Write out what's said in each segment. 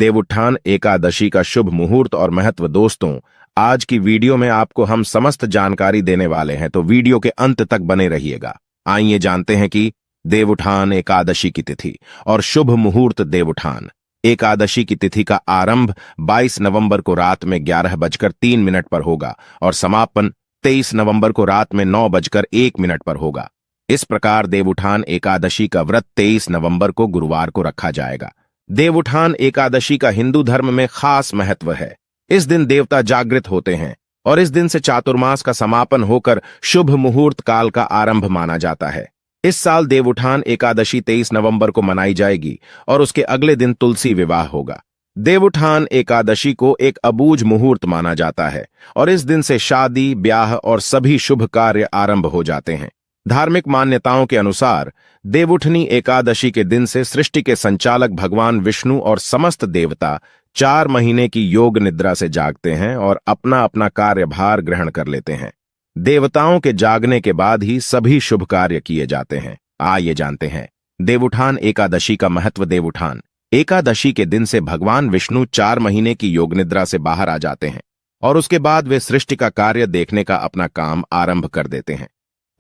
देवउत्थान एकादशी का शुभ मुहूर्त और महत्व। दोस्तों, आज की वीडियो में आपको हम समस्त जानकारी देने वाले हैं, तो वीडियो के अंत तक बने रहिएगा। आइए जानते हैं कि देवउत्थान एकादशी की तिथि और शुभ मुहूर्त। देवउत्थान एकादशी की तिथि का आरंभ 22 नवंबर को रात में 11:03 पर होगा और समापन 23 नवंबर को रात में 9:01 पर होगा। इस प्रकार देवउत्थान एकादशी का व्रत 23 नवंबर को गुरुवार को रखा जाएगा। देवउत्थान एकादशी का हिंदू धर्म में खास महत्व है। इस दिन देवता जागृत होते हैं और इस दिन से चातुर्मास का समापन होकर शुभ मुहूर्त काल का आरंभ माना जाता है। इस साल देवउत्थान एकादशी 23 नवंबर को मनाई जाएगी और उसके अगले दिन तुलसी विवाह होगा। देवउत्थान एकादशी को एक अबूझ मुहूर्त माना जाता है और इस दिन से शादी, ब्याह और सभी शुभ कार्य आरंभ हो जाते हैं। धार्मिक मान्यताओं के अनुसार देवउठनी एकादशी के दिन से सृष्टि के संचालक भगवान विष्णु और समस्त देवता 4 महीने की योग निद्रा से जागते हैं और अपना अपना कार्यभार ग्रहण कर लेते हैं। देवताओं के जागने के बाद ही सभी शुभ कार्य किए जाते हैं। आइए जानते हैं देवउत्थान एकादशी का महत्व। देवउत्थान एकादशी के दिन से भगवान विष्णु 4 महीने की योग निद्रा से बाहर आ जाते हैं और उसके बाद वे सृष्टि का कार्य देखने का अपना काम आरंभ कर देते हैं।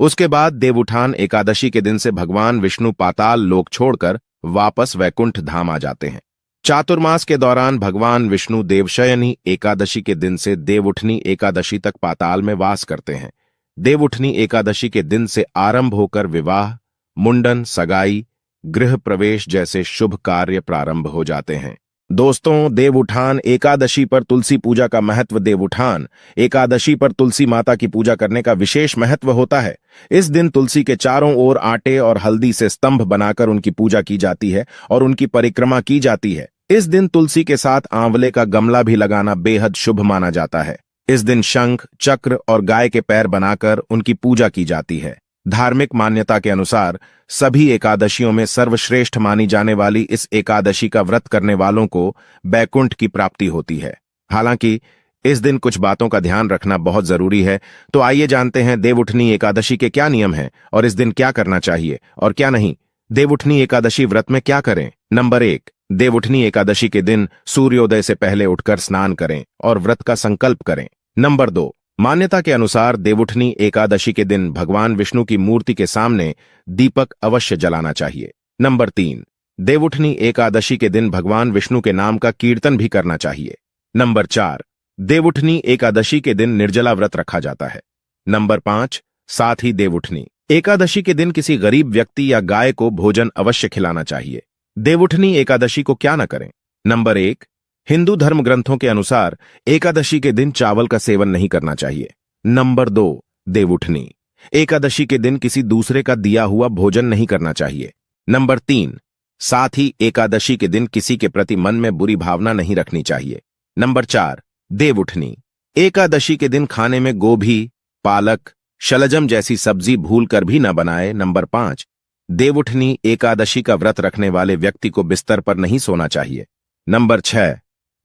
उसके बाद देवउत्थान एकादशी के दिन से भगवान विष्णु पाताल लोक छोड़कर वापस वैकुंठ धाम आ जाते हैं। चातुर्मास के दौरान भगवान विष्णु देवशयनी एकादशी के दिन से देवउठनी एकादशी तक पाताल में वास करते हैं। देवउठनी एकादशी के दिन से आरंभ होकर विवाह, मुंडन, सगाई, गृह प्रवेश जैसे शुभ कार्य प्रारंभ हो जाते हैं। दोस्तों, देवउत्थान एकादशी पर तुलसी पूजा का महत्व। देवउत्थान एकादशी पर तुलसी माता की पूजा करने का विशेष महत्व होता है। इस दिन तुलसी के चारों ओर आटे और हल्दी से स्तंभ बनाकर उनकी पूजा की जाती है और उनकी परिक्रमा की जाती है। इस दिन तुलसी के साथ आंवले का गमला भी लगाना बेहद शुभ माना जाता है। इस दिन शंख, चक्र और गाय के पैर बनाकर उनकी पूजा की जाती है। धार्मिक मान्यता के अनुसार सभी एकादशियों में सर्वश्रेष्ठ मानी जाने वाली इस एकादशी का व्रत करने वालों को बैकुंठ की प्राप्ति होती है। हालांकि इस दिन कुछ बातों का ध्यान रखना बहुत जरूरी है, तो आइए जानते हैं देवउठनी एकादशी के क्या नियम हैं और इस दिन क्या करना चाहिए और क्या नहीं। देवउठनी एकादशी व्रत में क्या करें। नंबर 1, देवउठनी एकादशी के दिन सूर्योदय से पहले उठकर स्नान करें और व्रत का संकल्प करें। नंबर 2, मान्यता के अनुसार देवउठनी एकादशी के दिन भगवान विष्णु की मूर्ति के सामने दीपक अवश्य जलाना चाहिए। नंबर 3, देवउठनी एकादशी के दिन भगवान विष्णु के नाम का कीर्तन भी करना चाहिए। नंबर 4, देवउठनी एकादशी के दिन निर्जला व्रत रखा जाता है। नंबर 5, साथ ही देवउठनी एकादशी के दिन किसी गरीब व्यक्ति या गाय को भोजन अवश्य खिलाना चाहिए। देवउठनी एकादशी को क्या न करें। नंबर 1, हिंदू धर्म ग्रंथों के अनुसार एकादशी के दिन चावल का सेवन नहीं करना चाहिए। नंबर 2, देवउठनी एकादशी के दिन किसी दूसरे का दिया हुआ भोजन नहीं करना चाहिए। नंबर 3, साथ ही एकादशी के दिन किसी के प्रति मन में बुरी भावना नहीं रखनी चाहिए। नंबर 4, देवउठनी एकादशी के दिन खाने में गोभी, पालक, शलजम जैसी सब्जी भूलकर भी न बनाए। नंबर 5, देवउठनी एकादशी का व्रत रखने वाले व्यक्ति को बिस्तर पर नहीं सोना चाहिए। नंबर 6,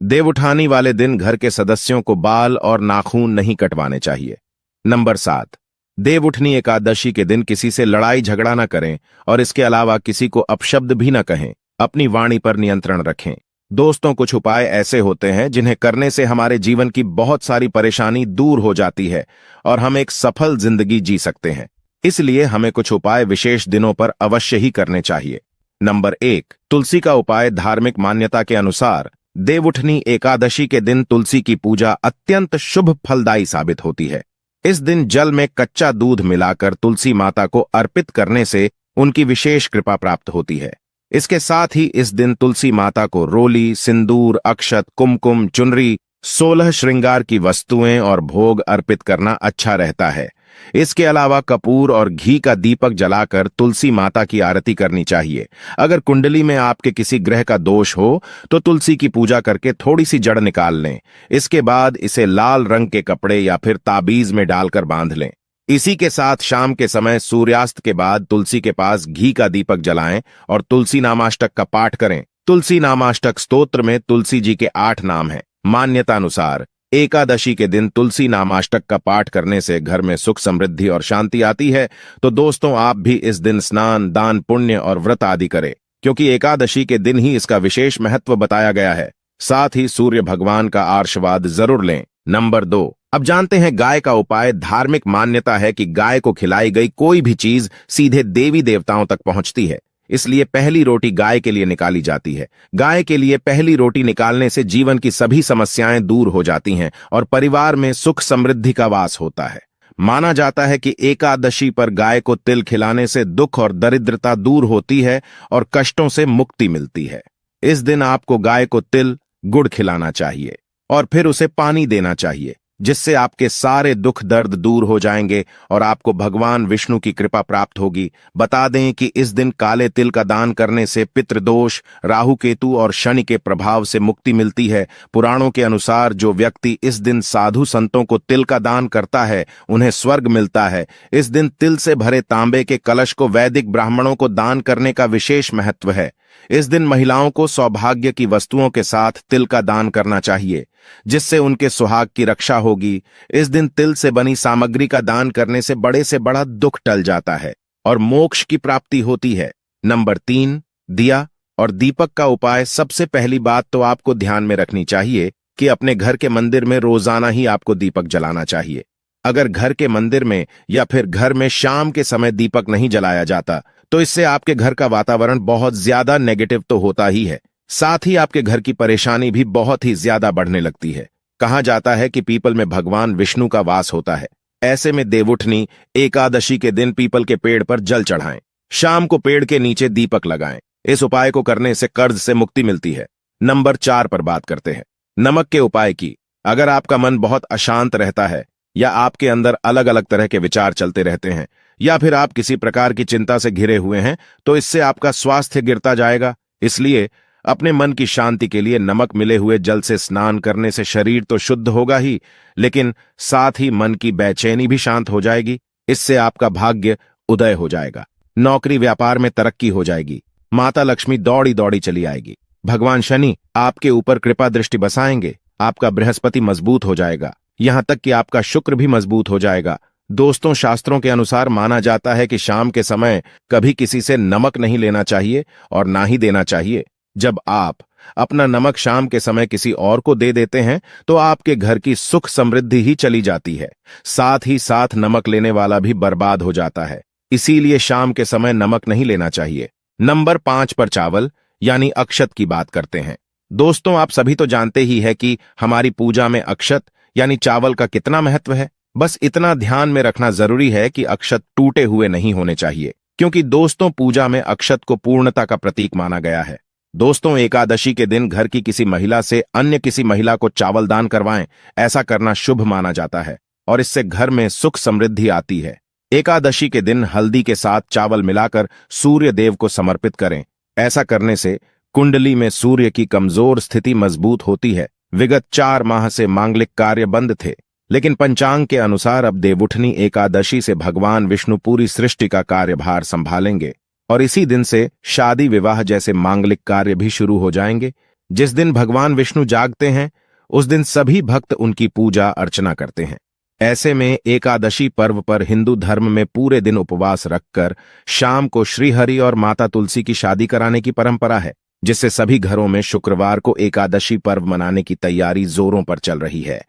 देवउठानी वाले दिन घर के सदस्यों को बाल और नाखून नहीं कटवाने चाहिए। नंबर 7, देवउठनी एकादशी के दिन किसी से लड़ाई झगड़ा न करें और इसके अलावा किसी को अपशब्द भी न कहें। अपनी वाणी पर नियंत्रण रखें। दोस्तों, कुछ उपाय ऐसे होते हैं जिन्हें करने से हमारे जीवन की बहुत सारी परेशानी दूर हो जाती है और हम एक सफल जिंदगी जी सकते हैं। इसलिए हमें कुछ उपाय विशेष दिनों पर अवश्य ही करने चाहिए। नंबर 1, तुलसी का उपाय। धार्मिक मान्यता के अनुसार देवउठनी एकादशी के दिन तुलसी की पूजा अत्यंत शुभ फलदायी साबित होती है। इस दिन जल में कच्चा दूध मिलाकर तुलसी माता को अर्पित करने से उनकी विशेष कृपा प्राप्त होती है। इसके साथ ही इस दिन तुलसी माता को रोली, सिंदूर, अक्षत, कुमकुम, चुनरी, 16 श्रृंगार की वस्तुएं और भोग अर्पित करना अच्छा रहता है। इसके अलावा कपूर और घी का दीपक जलाकर तुलसी माता की आरती करनी चाहिए। अगर कुंडली में आपके किसी ग्रह का दोष हो तो तुलसी की पूजा करके थोड़ी सी जड़ निकाल लें। इसके बाद इसे लाल रंग के कपड़े या फिर ताबीज में डालकर बांध लें। इसी के साथ शाम के समय सूर्यास्त के बाद तुलसी के पास घी का दीपक जलाएं और तुलसी नामाष्टक का पाठ करें। तुलसी नामाष्टक स्तोत्र में तुलसी जी के 8 नाम हैं। मान्यता अनुसार एकादशी के दिन तुलसी नामाष्टक का पाठ करने से घर में सुख, समृद्धि और शांति आती है। तो दोस्तों, आप भी इस दिन स्नान, दान, पुण्य और व्रत आदि करें, क्योंकि एकादशी के दिन ही इसका विशेष महत्व बताया गया है। साथ ही सूर्य भगवान का आशीर्वाद जरूर लें। नंबर 2, अब जानते हैं गाय का उपाय। धार्मिक मान्यता है कि गाय को खिलाई गई कोई भी चीज सीधे देवी देवताओं तक पहुंचती है, इसलिए पहली रोटी गाय के लिए निकाली जाती है। गाय के लिए पहली रोटी निकालने से जीवन की सभी समस्याएं दूर हो जाती हैं और परिवार में सुख समृद्धि का वास होता है। माना जाता है कि एकादशी पर गाय को तिल खिलाने से दुख और दरिद्रता दूर होती है और कष्टों से मुक्ति मिलती है। इस दिन आपको गाय को तिल गुड़ खिलाना चाहिए और फिर उसे पानी देना चाहिए, जिससे आपके सारे दुख दर्द दूर हो जाएंगे और आपको भगवान विष्णु की कृपा प्राप्त होगी। बता दें कि इस दिन काले तिल का दान करने से पितृदोष, राहु केतु और शनि के प्रभाव से मुक्ति मिलती है। पुराणों के अनुसार जो व्यक्ति इस दिन साधु संतों को तिल का दान करता है, उन्हें स्वर्ग मिलता है। इस दिन तिल से भरे तांबे के कलश को वैदिक ब्राह्मणों को दान करने का विशेष महत्व है। इस दिन महिलाओं को सौभाग्य की वस्तुओं के साथ तिल का दान करना चाहिए, जिससे उनके सुहाग की रक्षा होगी। इस दिन तिल से बनी सामग्री का दान करने से बड़े से बड़ा दुख टल जाता है और मोक्ष की प्राप्ति होती है। नंबर 3, दिया और दीपक का उपाय। सबसे पहली बात तो आपको ध्यान में रखनी चाहिए कि अपने घर के मंदिर में रोजाना ही आपको दीपक जलाना चाहिए। अगर घर के मंदिर में या फिर घर में शाम के समय दीपक नहीं जलाया जाता, तो इससे आपके घर का वातावरण बहुत ज्यादा नेगेटिव तो होता ही है, साथ ही आपके घर की परेशानी भी बहुत ही ज्यादा बढ़ने लगती है। कहा जाता है कि पीपल में भगवान विष्णु का वास होता है। ऐसे में देवउठनी एकादशी के दिन पीपल के पेड़ पर जल चढ़ाएं, शाम को पेड़ के नीचे दीपक लगाएं। इस उपाय को करने से कर्ज से मुक्ति मिलती है। नंबर 4 पर बात करते हैं, नमक के उपाय की। अगर आपका मन बहुत अशांत रहता है या आपके अंदर अलग अलग तरह के विचार चलते रहते हैं या फिर आप किसी प्रकार की चिंता से घिरे हुए हैं, तो इससे आपका स्वास्थ्य गिरता जाएगा। इसलिए अपने मन की शांति के लिए नमक मिले हुए जल से स्नान करने से शरीर तो शुद्ध होगा ही, लेकिन साथ ही मन की बेचैनी भी शांत हो जाएगी। इससे आपका भाग्य उदय हो जाएगा, नौकरी व्यापार में तरक्की हो जाएगी, माता लक्ष्मी दौड़ी दौड़ी चली आएगी, भगवान शनि आपके ऊपर कृपा दृष्टि बसाएंगे, आपका बृहस्पति मजबूत हो जाएगा, यहां तक कि आपका शुक्र भी मजबूत हो जाएगा। दोस्तों, शास्त्रों के अनुसार माना जाता है कि शाम के समय कभी किसी से नमक नहीं लेना चाहिए और ना ही देना चाहिए। जब आप अपना नमक शाम के समय किसी और को दे देते हैं, तो आपके घर की सुख समृद्धि ही चली जाती है, साथ ही साथ नमक लेने वाला भी बर्बाद हो जाता है। इसीलिए शाम के समय नमक नहीं लेना चाहिए। नंबर 5 पर चावल यानी अक्षत की बात करते हैं। दोस्तों, आप सभी तो जानते ही है कि हमारी पूजा में अक्षत यानी चावल का कितना महत्व है। बस इतना ध्यान में रखना जरूरी है कि अक्षत टूटे हुए नहीं होने चाहिए, क्योंकि दोस्तों पूजा में अक्षत को पूर्णता का प्रतीक माना गया है। दोस्तों, एकादशी के दिन घर की किसी महिला से अन्य किसी महिला को चावल दान करवाएं। ऐसा करना शुभ माना जाता है और इससे घर में सुख समृद्धि आती है। एकादशी के दिन हल्दी के साथ चावल मिलाकर सूर्य देव को समर्पित करें। ऐसा करने से कुंडली में सूर्य की कमजोर स्थिति मजबूत होती है। विगत 4 माह से मांगलिक कार्य बंद थे, लेकिन पंचांग के अनुसार अब देवउठनी एकादशी से भगवान विष्णु पूरी सृष्टि का कार्यभार संभालेंगे और इसी दिन से शादी विवाह जैसे मांगलिक कार्य भी शुरू हो जाएंगे। जिस दिन भगवान विष्णु जागते हैं, उस दिन सभी भक्त उनकी पूजा अर्चना करते हैं। ऐसे में एकादशी पर्व पर हिंदू धर्म में पूरे दिन उपवास रखकर शाम को श्रीहरि और माता तुलसी की शादी कराने की परंपरा है, जिससे सभी घरों में शुक्रवार को एकादशी पर्व मनाने की तैयारी जोरों पर चल रही है।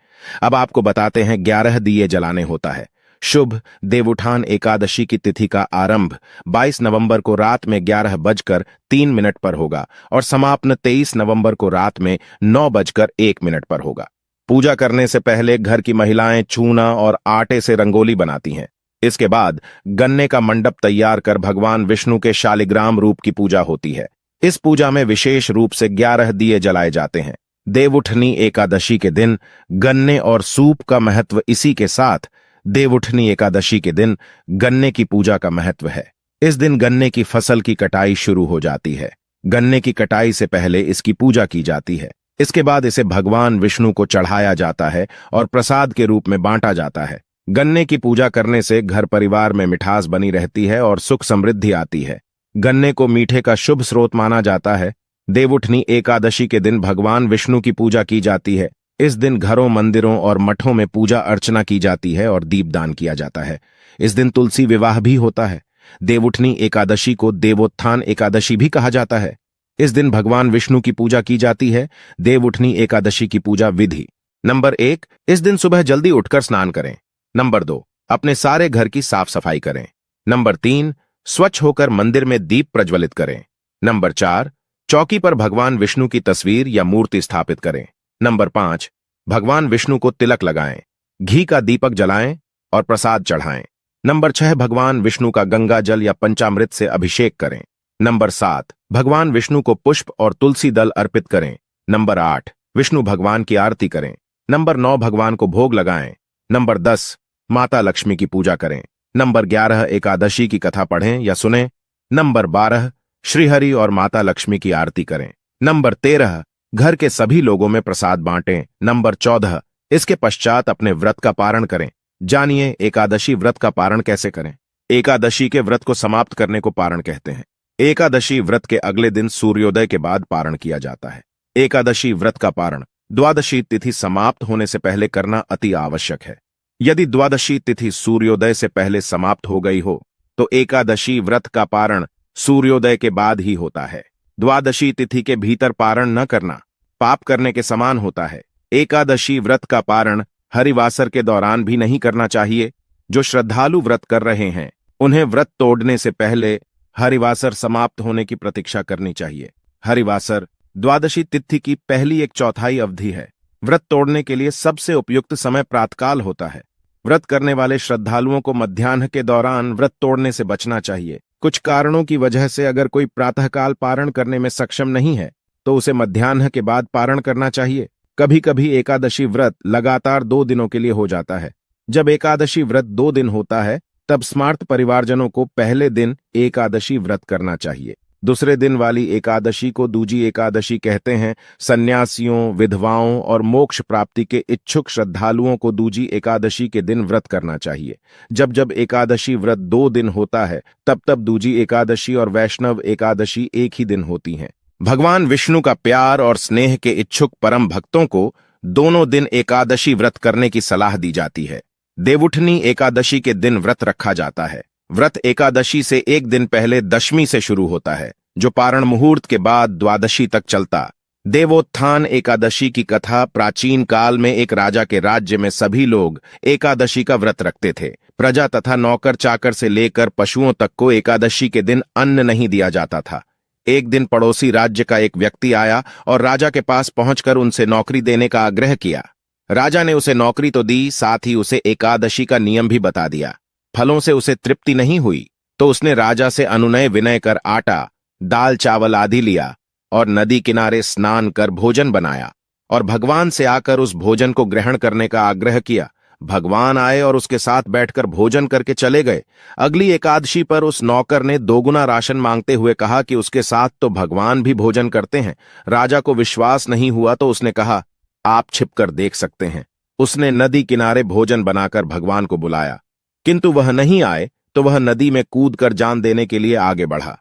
अब आपको बताते हैं 11 दिए जलाने होता है। शुभ देवउठान एकादशी की तिथि का आरंभ 22 नवंबर को रात में 11:03 पर होगा और समापन 23 नवंबर को रात में 9:01 पर होगा। पूजा करने से पहले घर की महिलाएं चूना और आटे से रंगोली बनाती हैं। इसके बाद गन्ने का मंडप तैयार कर भगवान विष्णु के शालिग्राम रूप की पूजा होती है। इस पूजा में विशेष रूप से 11 दिए जलाए जाते हैं। देवउठनी एकादशी के दिन गन्ने और सूप का महत्व, इसी के साथ देवउठनी एकादशी के दिन गन्ने की पूजा का महत्व है। इस दिन गन्ने की फसल की कटाई शुरू हो जाती है। गन्ने की कटाई से पहले इसकी पूजा की जाती है। इसके बाद इसे भगवान विष्णु को चढ़ाया जाता है और प्रसाद के रूप में बांटा जाता है। गन्ने की पूजा करने से घर परिवार में मिठास बनी रहती है और सुख समृद्धि आती है। गन्ने को मीठे का शुभ स्रोत माना जाता है। देवउठनी एकादशी के दिन भगवान विष्णु की पूजा की जाती है। इस दिन घरों, मंदिरों और मठों में पूजा अर्चना की जाती है और दीपदान किया जाता है। इस दिन तुलसी विवाह भी होता है। देवउठनी एकादशी को देवोत्थान एकादशी भी कहा जाता है। इस दिन भगवान विष्णु की पूजा की जाती है। देवउठनी एकादशी की पूजा विधि। नंबर 1, इस दिन सुबह जल्दी उठकर स्नान करें। नंबर 2, अपने सारे घर की साफ सफाई करें। नंबर 3, स्वच्छ होकर मंदिर में दीप प्रज्वलित करें। नंबर 4, चौकी पर भगवान विष्णु की तस्वीर या मूर्ति स्थापित करें। नंबर 5, भगवान विष्णु को तिलक लगाएं, घी का दीपक जलाएं और प्रसाद चढ़ाएं। नंबर 6, भगवान विष्णु का गंगा जल या पंचामृत से अभिषेक करें। नंबर 7, भगवान विष्णु को पुष्प और तुलसी दल अर्पित करें। नंबर 8, विष्णु भगवान की आरती करें। नंबर 9, भगवान को भोग लगाएं। नंबर 10, माता लक्ष्मी की पूजा करें। नंबर 11, एकादशी की कथा पढ़ें या सुनें। नंबर 12, श्रीहरि और माता लक्ष्मी की आरती करें। नंबर 13, घर के सभी लोगों में प्रसाद बांटें। नंबर 14, इसके पश्चात अपने व्रत का पारण करें। जानिए एकादशी व्रत का पारण कैसे करें। एकादशी के व्रत को समाप्त करने को पारण कहते हैं। एकादशी व्रत के अगले दिन सूर्योदय के बाद पारण किया जाता है। एकादशी व्रत का पारण द्वादशी तिथि समाप्त होने से पहले करना अति आवश्यक है। यदि द्वादशी तिथि सूर्योदय से पहले समाप्त हो गई हो तो एकादशी व्रत का पारण सूर्योदय के बाद ही होता है। द्वादशी तिथि के भीतर पारण न करना पाप करने के समान होता है। एकादशी व्रत का पारण हरिवासर के दौरान भी नहीं करना चाहिए। जो श्रद्धालु व्रत कर रहे हैं उन्हें व्रत तोड़ने से पहले हरिवासर समाप्त होने की प्रतीक्षा करनी चाहिए। हरिवासर द्वादशी तिथि की पहली 1/4 अवधि है। व्रत तोड़ने के लिए सबसे उपयुक्त समय प्रातकाल होता है। व्रत करने वाले श्रद्धालुओं को मध्याह्न के दौरान व्रत तोड़ने से बचना चाहिए। कुछ कारणों की वजह से अगर कोई प्रातःकाल पारण करने में सक्षम नहीं है तो उसे मध्याह्न के बाद पारण करना चाहिए। कभी कभी एकादशी व्रत लगातार 2 दिनों के लिए हो जाता है। जब एकादशी व्रत 2 दिन होता है तब स्मार्त परिवारजनों को पहले दिन एकादशी व्रत करना चाहिए। दूसरे दिन वाली एकादशी को दूजी एकादशी कहते हैं। सन्यासियों, विधवाओं और मोक्ष प्राप्ति के इच्छुक श्रद्धालुओं को दूजी एकादशी के दिन व्रत करना चाहिए। जब जब एकादशी व्रत 2 दिन होता है तब तब दूजी एकादशी और वैष्णव एकादशी एक ही दिन होती हैं। भगवान विष्णु का प्यार और स्नेह के इच्छुक परम भक्तों को दोनों दिन एकादशी व्रत करने की सलाह दी जाती है। देवउठनी एकादशी के दिन व्रत रखा जाता है। व्रत एकादशी से एक दिन पहले दशमी से शुरू होता है जो पारण मुहूर्त के बाद द्वादशी तक चलता। देवोत्थान एकादशी की कथा प्राचीन काल में एक राजा के राज्य में सभी लोग एकादशी का व्रत रखते थे। प्रजा तथा नौकर चाकर से लेकर पशुओं तक को एकादशी के दिन अन्न नहीं दिया जाता था। एक दिन पड़ोसी राज्य का एक व्यक्ति आया और राजा के पास पहुंचकर उनसे नौकरी देने का आग्रह किया। राजा ने उसे नौकरी तो दी, साथ ही उसे एकादशी का नियम भी बता दिया। फलों से उसे तृप्ति नहीं हुई तो उसने राजा से अनुनय विनय कर आटा, दाल चावल आदि लिया और नदी किनारे स्नान कर भोजन बनाया और भगवान से आकर उस भोजन को ग्रहण करने का आग्रह किया। भगवान आए और उसके साथ बैठकर भोजन करके चले गए। अगली एकादशी पर उस नौकर ने 2 गुना राशन मांगते हुए कहा कि उसके साथ तो भगवान भी भोजन करते हैं। राजा को विश्वास नहीं हुआ तो उसने कहा, आप छिपकर देख सकते हैं। उसने नदी किनारे भोजन बनाकर भगवान को बुलाया, किंतु वह नहीं आए तो वह नदी में कूदकर जान देने के लिए आगे बढ़ा।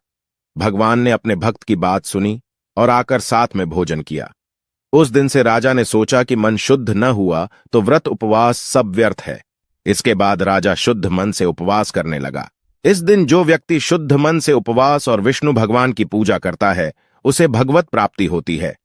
भगवान ने अपने भक्त की बात सुनी और आकर साथ में भोजन किया। उस दिन से राजा ने सोचा कि मन शुद्ध न हुआ तो व्रत उपवास सब व्यर्थ है। इसके बाद राजा शुद्ध मन से उपवास करने लगा। इस दिन जो व्यक्ति शुद्ध मन से उपवास और विष्णु भगवान की पूजा करता है उसे भगवत प्राप्ति होती है।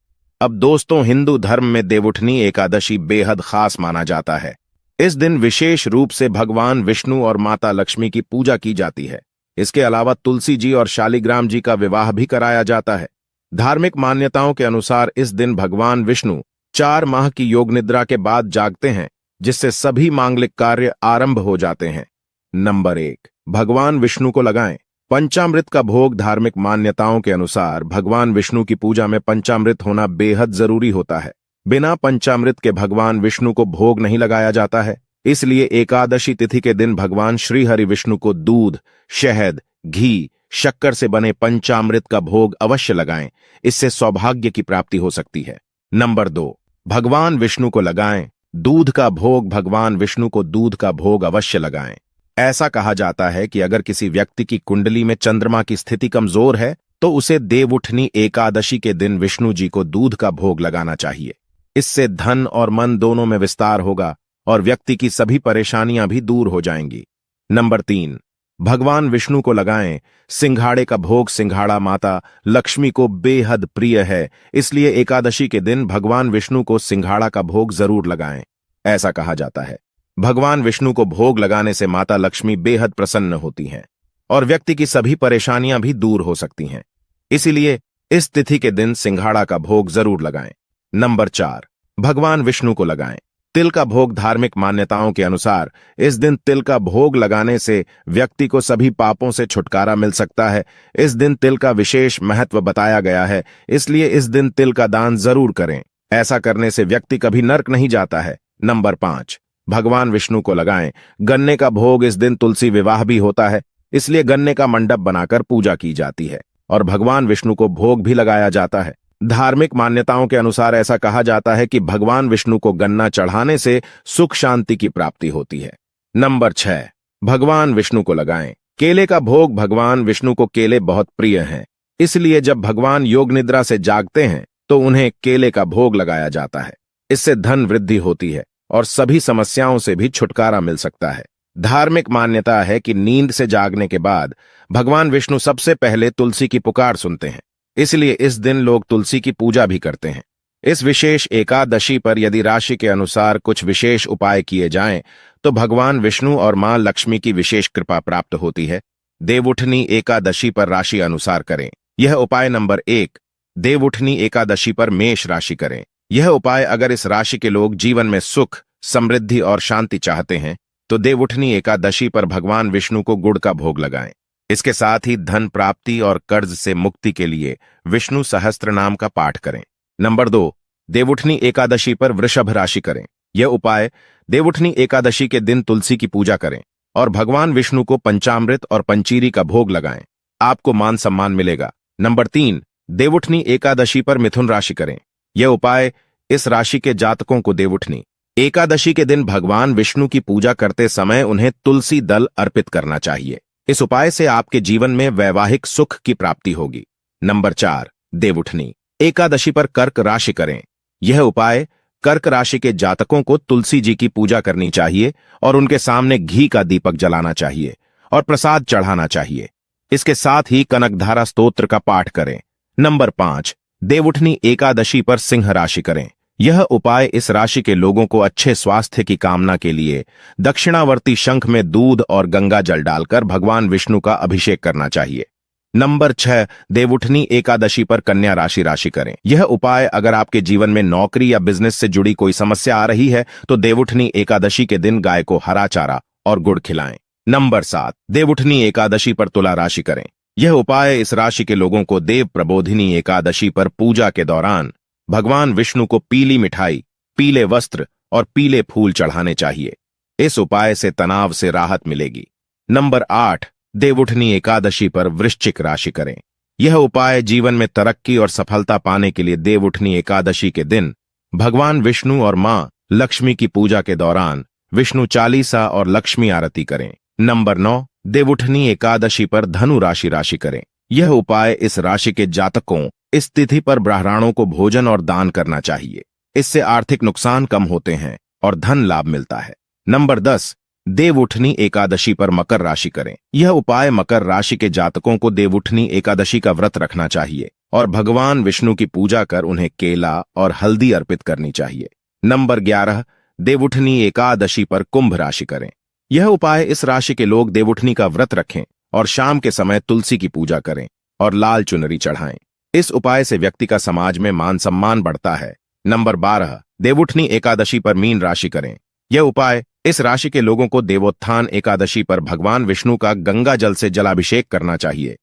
अब दोस्तों, हिंदू धर्म में देवउठनी एकादशी बेहद खास माना जाता है। इस दिन विशेष रूप से भगवान विष्णु और माता लक्ष्मी की पूजा की जाती है। इसके अलावा तुलसी जी और शालिग्राम जी का विवाह भी कराया जाता है। धार्मिक मान्यताओं के अनुसार इस दिन भगवान विष्णु 4 माह की योग निद्रा के बाद जागते हैं, जिससे सभी मांगलिक कार्य आरंभ हो जाते हैं। नंबर 1, भगवान विष्णु को लगाएं। पंचामृत का भोग धार्मिक मान्यताओं के अनुसार भगवान विष्णु की पूजा में पंचामृत होना बेहद जरूरी होता है। बिना पंचामृत के भगवान विष्णु को भोग नहीं लगाया जाता है। इसलिए एकादशी तिथि के दिन भगवान श्री हरि विष्णु को दूध, शहद, घी, शक्कर से बने पंचामृत का भोग अवश्य लगाएं। इससे सौभाग्य की प्राप्ति हो सकती है। नंबर 2, भगवान विष्णु को लगाएं। दूध का भोग भगवान विष्णु को दूध का भोग अवश्य लगाएं। ऐसा कहा जाता है कि अगर किसी व्यक्ति की कुंडली में चंद्रमा की स्थिति कमजोर है तो उसे देवउठनी एकादशी के दिन विष्णु जी को दूध का भोग लगाना चाहिए। इससे धन और मन दोनों में विस्तार होगा और व्यक्ति की सभी परेशानियां भी दूर हो जाएंगी। नंबर 3, भगवान विष्णु को लगाएं। सिंघाड़े का भोग सिंघाड़ा माता लक्ष्मी को बेहद प्रिय है, इसलिए एकादशी के दिन भगवान विष्णु को सिंघाड़ा का भोग जरूर लगाएं। ऐसा कहा जाता है, भगवान विष्णु को भोग लगाने से माता लक्ष्मी बेहद प्रसन्न होती हैं और व्यक्ति की सभी परेशानियां भी दूर हो सकती हैं। इसीलिए इस तिथि के दिन सिंघाड़ा का भोग जरूर लगाएं। नंबर 4, भगवान विष्णु को लगाएं। तिल का भोग धार्मिक मान्यताओं के अनुसार इस दिन तिल का भोग लगाने से व्यक्ति को सभी पापों से छुटकारा मिल सकता है। इस दिन तिल का विशेष महत्व बताया गया है, इसलिए इस दिन तिल का दान जरूर करें। ऐसा करने से व्यक्ति कभी नर्क नहीं जाता है। नंबर 5, भगवान विष्णु को लगाएं। गन्ने का भोग इस दिन तुलसी विवाह भी होता है, इसलिए गन्ने का मंडप बनाकर पूजा की जाती है और भगवान विष्णु को भोग भी लगाया जाता है। धार्मिक मान्यताओं के अनुसार ऐसा कहा जाता है कि भगवान विष्णु को गन्ना चढ़ाने से सुख शांति की प्राप्ति होती है। नंबर 6, भगवान विष्णु को लगाएं। केले का भोग भगवान विष्णु को केले बहुत प्रिय हैं, इसलिए जब भगवान योग निद्रा से जागते हैं तो उन्हें केले का भोग लगाया जाता है। इससे धन वृद्धि होती है और सभी समस्याओं से भी छुटकारा मिल सकता है। धार्मिक मान्यता है कि नींद से जागने के बाद भगवान विष्णु सबसे पहले तुलसी की पुकार सुनते हैं, इसलिए इस दिन लोग तुलसी की पूजा भी करते हैं। इस विशेष एकादशी पर यदि राशि के अनुसार कुछ विशेष उपाय किए जाएं तो भगवान विष्णु और मां लक्ष्मी की विशेष कृपा प्राप्त होती है। देवउठनी एकादशी पर राशि अनुसार करें। यह उपाय नंबर 1, देवउठनी एकादशी पर मेष राशि करें। यह उपाय अगर इस राशि के लोग जीवन में सुख, समृद्धि और शांति चाहते हैं तो देवउठनी एकादशी पर भगवान विष्णु को गुड़ का भोग लगाएं। इसके साथ ही धन प्राप्ति और कर्ज से मुक्ति के लिए विष्णु सहस्त्र नाम का पाठ करें। नंबर 2, देवउठनी एकादशी पर वृषभ राशि करें। यह उपाय देवउठनी एकादशी के दिन तुलसी की पूजा करें और भगवान विष्णु को पंचामृत और पंचीरी का भोग लगाएं। आपको मान सम्मान मिलेगा। नंबर 3, देवउठनी एकादशी पर मिथुन राशि करें। यह उपाय इस राशि के जातकों को देवउठनी एकादशी के दिन भगवान विष्णु की पूजा करते समय उन्हें तुलसी दल अर्पित करना चाहिए। इस उपाय से आपके जीवन में वैवाहिक सुख की प्राप्ति होगी। नंबर 4, देवउठनी एकादशी पर कर्क राशि करें। यह उपाय कर्क राशि के जातकों को तुलसी जी की पूजा करनी चाहिए और उनके सामने घी का दीपक जलाना चाहिए और प्रसाद चढ़ाना चाहिए। इसके साथ ही कनकधारा स्तोत्र का पाठ करें। नंबर 5, देवउठनी एकादशी पर सिंह राशि करें। यह उपाय इस राशि के लोगों को अच्छे स्वास्थ्य की कामना के लिए दक्षिणावर्ती शंख में दूध और गंगा जल डालकर भगवान विष्णु का अभिषेक करना चाहिए। नंबर 6, देवउठनी एकादशी पर कन्या राशि करें। यह उपाय अगर आपके जीवन में नौकरी या बिजनेस से जुड़ी कोई समस्या आ रही है तो देवउठनी एकादशी के दिन गाय को हरा चारा और गुड़ खिलाएं। नंबर 7, देवउठनी एकादशी पर तुला राशि करें। यह उपाय इस राशि के लोगों को देव प्रबोधिनी एकादशी पर पूजा के दौरान भगवान विष्णु को पीली मिठाई, पीले वस्त्र और पीले फूल चढ़ाने चाहिए। इस उपाय से तनाव से राहत मिलेगी। नंबर 8, देवउठनी एकादशी पर वृश्चिक राशि करें। यह उपाय जीवन में तरक्की और सफलता पाने के लिए देवउठनी एकादशी के दिन भगवान विष्णु और मां लक्ष्मी की पूजा के दौरान विष्णु चालीसा और लक्ष्मी आरती करें। नंबर 9, देवउठनी एकादशी पर धनु राशि करें। यह उपाय इस राशि के जातकों इस तिथि पर ब्राह्मणों को भोजन और दान करना चाहिए। इससे आर्थिक नुकसान कम होते हैं और धन लाभ मिलता है। नंबर 10, देवउठनी एकादशी पर मकर राशि करें। यह उपाय मकर राशि के जातकों को देवउठनी एकादशी का व्रत रखना चाहिए और भगवान विष्णु की पूजा कर उन्हें केला और हल्दी अर्पित करनी चाहिए। नंबर 11, देवउठनी एकादशी पर कुंभ राशि करें। यह उपाय इस राशि के लोग देवउठनी का व्रत रखें और शाम के समय तुलसी की पूजा करें और लाल चुनरी चढ़ाएं। इस उपाय से व्यक्ति का समाज में मान सम्मान बढ़ता है। नंबर 12, देवउठनी एकादशी पर मीन राशि करें। यह उपाय इस राशि के लोगों को देवोत्थान एकादशी पर भगवान विष्णु का गंगा जल से जलाभिषेक करना चाहिए